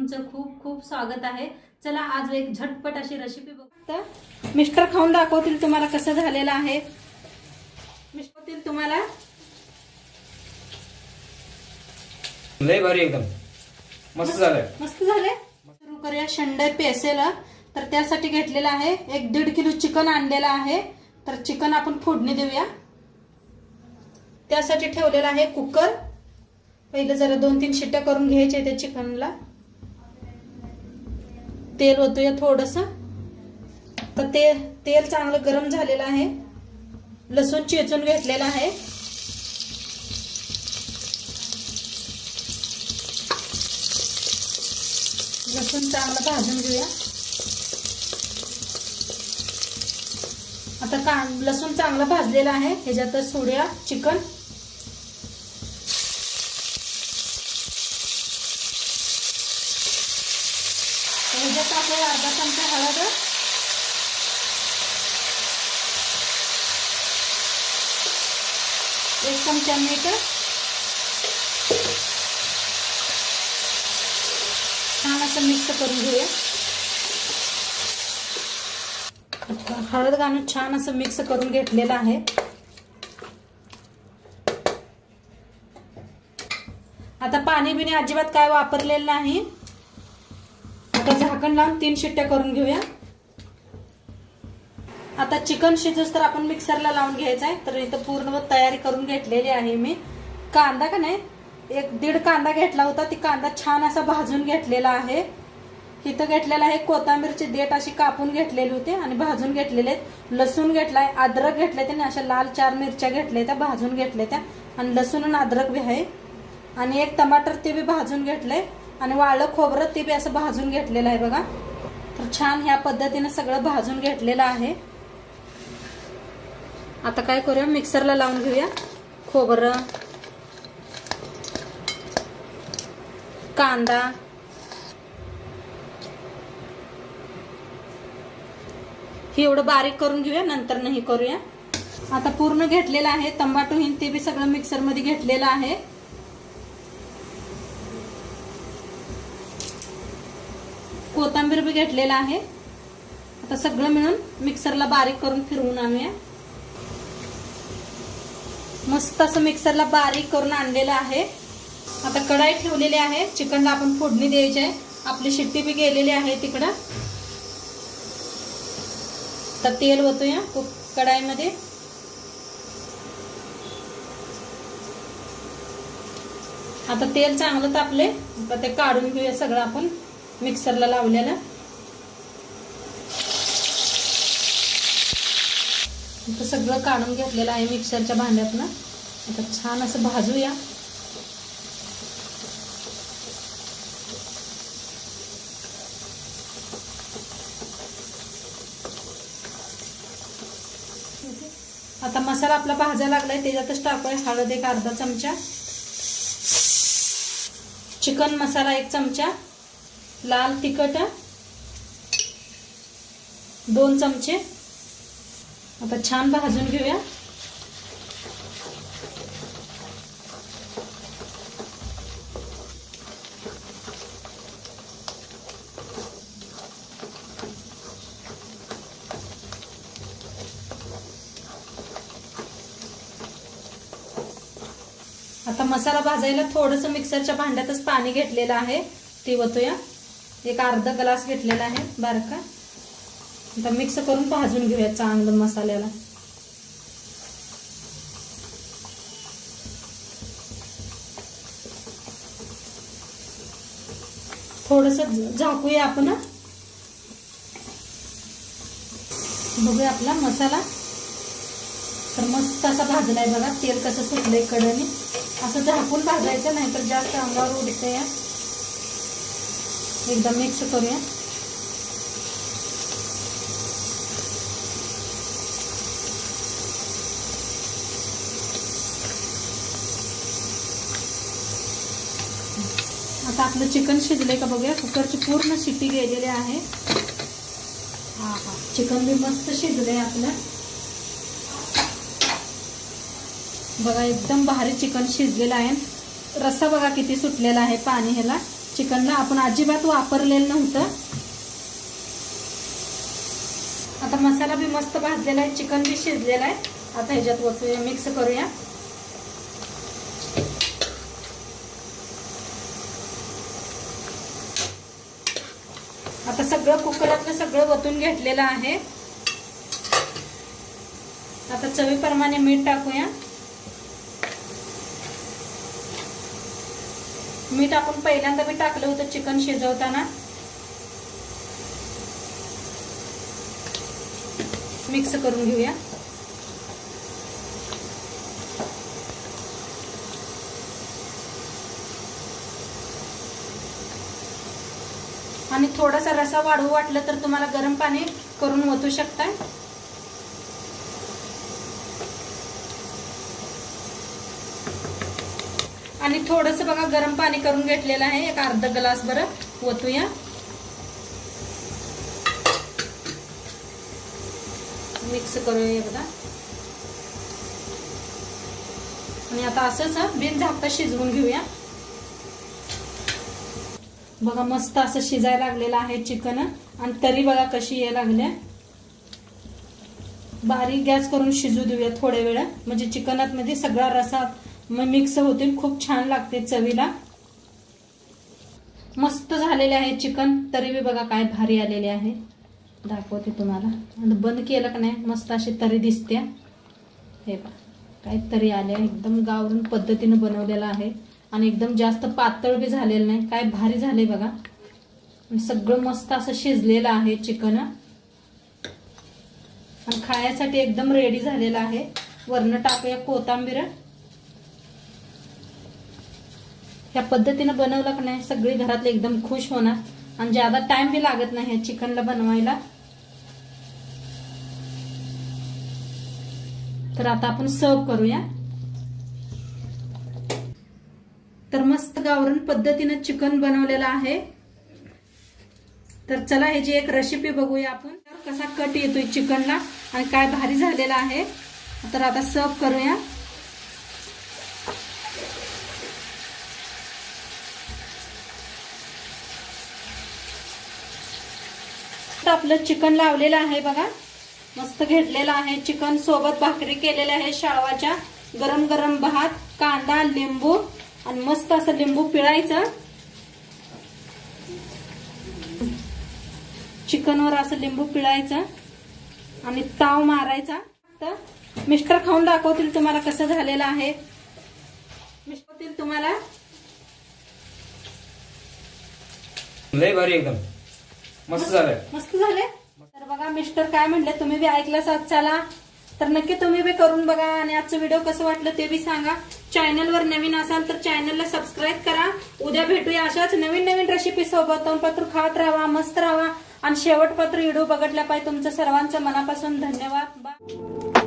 तुमचं खूप खूप स्वागत आहे। चला आज एक झटपट अशी रेसिपी बघू। मिस्टर खाऊन दाखवतील तुम्हाला कसं झालेलं आहे। मिस्टर तुम्हाला लय भारी एकदम मस्त झालंय। मस्त झाले। सुरू करूया शंडे पेसेला। तर त्यासाठी घेतलेला आहे एक 1.5 किलो चिकन आणलेला आहे। तर चिकन आपण फोडणी देऊया। त्यासाठी ठेवलेला आहे कुकर। पहिले जरा 2-3 शिट्ट्या करून घ्यायचे त्या चिकनला। तेल ओतूया थोडंसं। तर तेल चांगलं गरम झालेलं आहे। लसूण चेचून घेतलेला आहे। लसूण चांगलं भाजून घेऊया। आता लसूण चांगलं भाजलेलं आहे। ह्याच्यात सोडूया चिकन। ह्याच्यात आपल्याला अर्धा चमचा हळद, एक चमचा मीठ, छान असं मिक्स करून घेऊया। हळद घालून छान असं मिक्स करून घेतलेलं आहे। आता पाणी बिणी अजिबात काय वापरलेलं नाही। आता झाकण लावून 3 शिट्ट्या करून घेऊया। आता चिकन शिजूस तर आपण मिक्सरला लावून घ्यायचं आहे। तर इथं पूर्ण तयारी करून घेतलेली आहे मी। कांदा का नाही 1-1.5 कांदा घेतला होता। ती कांदा छान असा भाजून घेतलेला आहे। इथं घेतलेला आहे कोथिंबीरची देठ अशी कापून घेतलेली होती आणि भाजून घेतलेले। लसूण घेतलाय, अद्रक घेतले त्याने अशा लाल 4 मिरच्या घेतल्या त्या भाजून घेतल्या त्या आणि लसूण आणि अद्रक बी आहे आणि एक टमाटर ते बी भाजून घेतले आणि वाळलं खोबरं ते बी असं भाजून घेतलेलं आहे बघा। तर छान ह्या पद्धतीने सगळं भाजून घेतलेलं आहे। आता काय करूया मिक्सरला लावून घेऊया। खोबरं, कांदा, हे एवढं बारीक करून घेऊया, नंतर नाही करूया। आता पूर्ण घेतलेलं आहे टमाटो हिन ते बी सगळं मिक्सर मध्ये घेतलेलं आहे। कोथिंबीर बी घेतलेला आहे। आता सगळं मिळून मिक्सरला बारीक करून फिरवून आणूया। मस्त असं मिक्सरला बारीक करून आणलेलं आहे। आता कढाई ठेवलेली आहे। चिकनला आपण फोडणी द्यायची आहे। आपली शिट्टी बी गेलेली आहे तिकडं। तर तेल ओतूया कढाईमध्ये। आता तेल चांगलं तापले। आता ते काढून घेऊया सगळं आपण मिक्सरला लावलेलं। आता सगळं काढून घेतलेलं आहे मिक्सरच्या भांड्यातनं। आता छान असं भाजूया। आता मसाला आपला भाजायला लागलाय त्याच्यातच टाकूया हळद एक अर्धा चमचा, चिकन मसाला 1 चमचा, लाल तिखट 2 चमचे। आता छान भाजून घेऊया। आता मसाला भाजायला थोडंसं मिक्सरच्या भांड्यातच पाणी घेतलेलं आहे ते ओतूया। एक अर्धा ग्लास घेतलेला आहे बारका। आता मिक्स करून भाजून घेऊया चांगलं मसाल्याला। थोडंसं झाकूया आपण। बघूया आपला मसाला तर मस्त असा भाजलाय बघा। तेल कसं सुटलंय कडेने। असं झाकून भाजायचं नाही तर जास्त अंगावर उडते। एकदा मिक्स करूया। आता आपलं चिकन शिजले का बघूया। कुकरची पूर्ण शिट्टी गेलेली आहे। चिकन बी मस्त शिजलंय आपलं बघा। एकदम भारी चिकन शिजलेलं आहे। रस्सा बघा किती सुटलेला आहे पाणी ह्याला। चिकनला आपण अजिबात वापरलेलं नव्हतं. आता मसाला बी मस्त भाजलेला आहे, चिकन बी शिजलेला आहे. आता ह्याच्यात ओतूया, मिक्स करूया. आता सगळं कुकरातलं सगळं ओतून घेतलेलं आहे. आता चवीप्रमाणे मीठ टाकूया. मीठ आपण पहिल्यांदा बी टाकलं होतं चिकन शिजवताना. मिक्स करून घेऊया. आणि थोडासा रसा वाढवू वाटलं तर तुम्हाला गरम पाणी करून ओतू शकता. आणि थोडस बघा गरम पाणी करून घेतलेलं आहे, एक अर्धा ग्लास बरं ओतूया. मिक्स करूया बघा. आणि आता असंच बिन झाकता शिजवून घेऊया. बघा मस्त असं शिजायला लागलेलं आहे चिकन. आणि तरी बघा कशी यायला लागल्या. बारीक गॅस करून शिजू देऊया थोड्या वेळ, म्हणजे चिकनात मध्ये सगळा रसा मिक्स होतील, खूप छान लागते चवीला. मस्त झालेले आहे चिकन. तरी बी बघा काय भारी आलेले आहे, दाखवते तुम्हाला. आणि बंद केलं का नाही मस्त अशी तरी दिसते. हे बघा काय तरी आले, एकदम गावरून पद्धतीने बनवलेलं आहे. आणि एकदम जास्त पातळ बी झालेलं नाही, काय भारी झाले बघा. सगळं मस्त असं शिजलेलं आहे चिकन. आणि खाण्यासाठी एकदम रेडी झालेलं आहे. वरनं टाकूया कोथिंबीर. या पद्धतीनं बनवलं का नाही सगळी घरातले एकदम खुश होणार. आणि ज्यादा टाइम बी लागत नाही या चिकनला बनवायला. तर आता आपण सर्व करूया. तर मस्त गावरान पद्धतीने चिकन बनवलेलं आहे. तर चला ह्याची एक रेसिपी बघूया आपण, कसा कट येतोय चिकनला आणि काय भारी झालेला आहे. तर आता सर्व करूया. आपलं चिकन लावलेलं आहे बघा, मस्त घेतलेलं आहे. चिकन सोबत भाकरी केलेल्या आहे शाळवाच्या, गरम गरम भात, कांदा, लिंबू आणि मस्त असं लिंबू पिळायचं. चिकनवर असं लिंबू पिळायचं आणि ताव मारायचा. मिस्टर खाऊन दाखवतील तुम्हाला कसं झालेलं आहे. मिस्टर तुम्हाला लय भारी एकदम मस्त झालंय. मस्त झाले. तर बघा मिस्टर काय म्हणले, तुम्ही बी ऐकलंच आज. चला तर नक्की तुम्ही बी करून बघा. आणि आजचं व्हिडिओ कसं वाटलं ते बी सांगा. चॅनलवर नवीन असाल तर चॅनलला सबस्क्राईब करा. उद्या भेटूया अशाच नवीन नवीन रेसिपी सोबत. पत्र खात राहा, मस्त राहा आणि शेवटपत्र व्हिडिओ बघितल्या पाहिजे. तुमचं सर्वांचं मनापासून धन्यवाद. बाय.